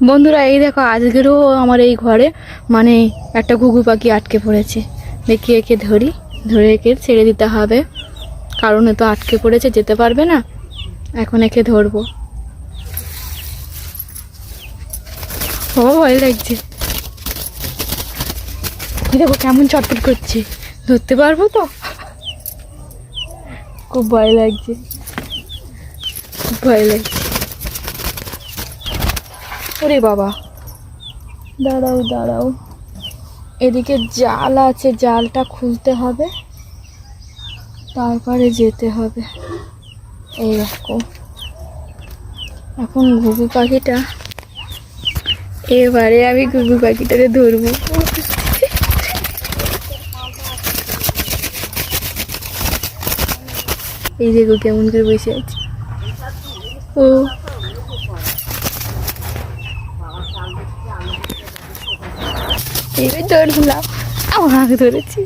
বন্ধুরা এই দেখো আজকেরও আমার এই ঘরে মানে একটা ঘুঘু পাখি আটকে পড়েছে। দেখি একে ধরে একে ছেড়ে দিতে হবে, কারণ এ তো আটকে পড়েছে, যেতে পারবে না। এখন একে ধরবো। ও ভয় লাগছে, দেখো কেমন ছটফট করছে। ধরতে পারবো তো? খুব ভয় লাগছে, খুব ভয় লাগছে। ওরে বাবা, দাঁড়াও দাঁড়াও, এদিকে জাল আছে, জালটা খুলতে হবে, তারপরে যেতে হবে। এই দেখো এখন ঘুঘু পাখিটা, এবারে আমি ঘুঘু পাখিটাকে ধরবো। এই দেখো কেমন করে বসে আছে ও। এবার ধরলাম, আমার ধরেছি।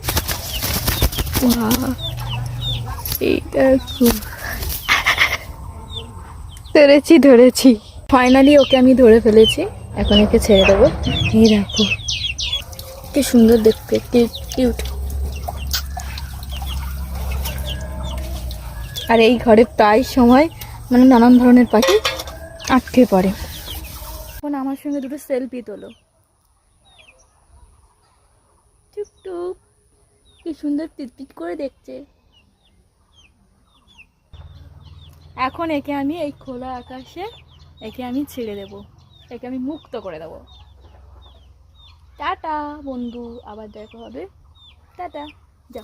এইটা খুব ধরেছি ফাইনালি ওকে আমি ধরে ফেলেছি। এখন একে ছেড়ে দেবো। এই দেখো কি সুন্দর দেখতে, কিউট। আর এই ঘরে প্রায় সময় মানে নানান ধরনের পাখি আটকে পড়ে। এখন আমার সঙ্গে দুটো সেলফি তোলো। টুকটুক কি সুন্দর পিটপিট করে দেখছে। এখন একে আমি এই খোলা আকাশে একে আমি ছেড়ে দেব, একে আমি মুক্ত করে দেব। টাটা বন্ধু, আবার দেখা হবে। টাটা, যা।